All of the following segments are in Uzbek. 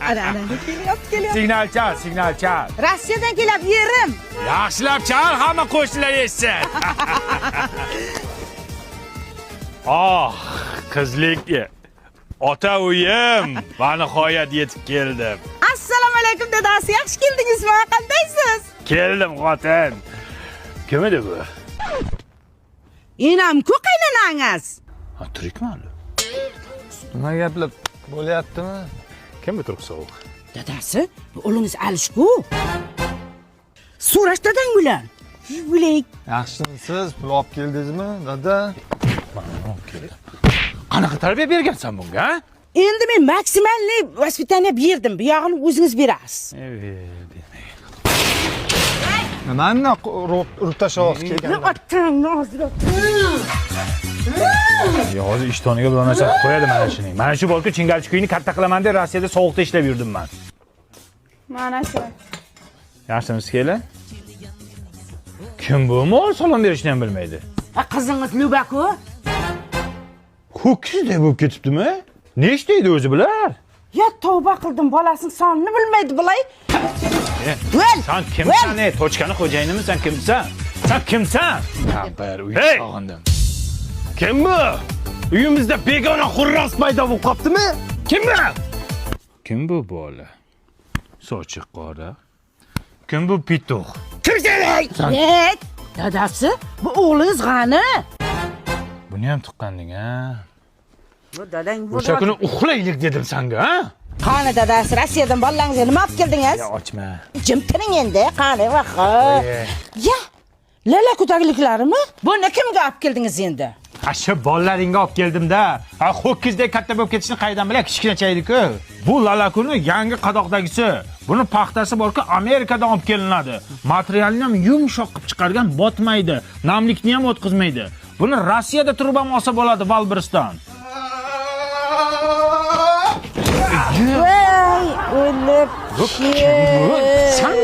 Ana, kelyapti. Signal chal. Rossiyadan kelib yerim. Yaxshilab chal, hamma qo'shnilar eshitsin. Qizlik ota uyim va nihoyat yetib keldim. Assalomu alaykum dadasi, yaxshi keldingizmi? Qandaysiz? Keldim xotin. Kim edi bu? Enam-ku qaynonangiz. Tirikmi hali? Nima gaplar bo'lyaptimi? Kim bu turq sovuq? Dadasi, bu o'g'lingiz Alishku. So'rash dadang bilan. Bilay. Yaxshimisiz? Pul olib keldingizmi, dada? Qanaqa tarbiya bergansan bunga, ha? Endi men maksimalni vaspitaniya berdim. Bu yog'ini o'zingiz berasiz. Nimani urib tashlab kelgan? Otangni hozir. Hozir ishtoniga bir narsa qilib qo'yadi mana shuning. Mana shu bolka chingalchikuyni katta qilaman deb Rossiyada sovuqda ishlab yurdim men. Mana shu. Yaxshimisiz kelin? Kim bu? Mol salom berishni ham bilmaydi. Qizingiz Lubaku? Ko'kizday bo'lib ketibdimi? Ne ishlaydi o'zi bular? Ya tavba qildim, bolasining sonini bilmaydi bilay. Vel! Sen kimsan? Tochkani xo'jayinimi? Sen kimsan? Sen kimsan? Kampir uyga sog'indim. Kim bu? Uyimizda begona xurras paydo bo'lib qoptimi? Kim bu? Kim bu bola? Sochi qora. Kim bu pituq? Kimsan? Dadasi, bu o'g'lingiz g'ani. Buni ham tuqqanding, ha? Bu dadang bu. O'sha kuni uxlaylik dedim senga, ha? Qani dadasi, Rossiyadan bolalangizga nima olib keldingiz? Ya ochma. Jim tiring endi, qani vaqa. Ya, lala ko'tagiliklarimi? Buni kimga olib keldingiz endi? Ha, shu bolalaringga olib keldim-da. Ha, ho'kizdek katta bo'lib ketishini qaydan bilay, kichkinachaydi-ku. Bu lalakuni yangi qadoqdagisi. Buni paxtasi borki, Amerikadan olib kelinadi. Materialni ham yumshoq qilib chiqargan, botmaydi. Namlikni ham o'tkazmaydi. Buni Rossiyada turib ham olsa bo'ladi, Valbiriston. Voy, o'lib. Sen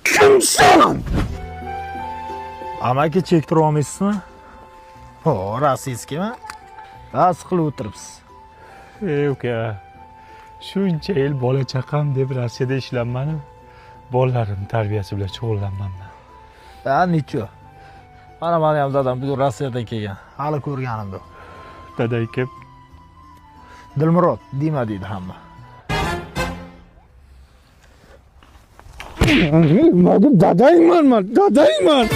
kimsan? Amaki chektira olmaysizmi? Ho, rossiyskimi? Bas qilib o'tiribsiz. Ey uka. Shuncha yil bola chaqam deb Rossiyada ishlanmadim. Bolalarim tarbiyasi bilan shug'ullanmanman. Ha, nicho. Meni ham dadam bu Rossiyadan kelgan. Hali ko'rganim yo'q. Daday kim? Dilmurod, Dima deydi hamma. Dadayman.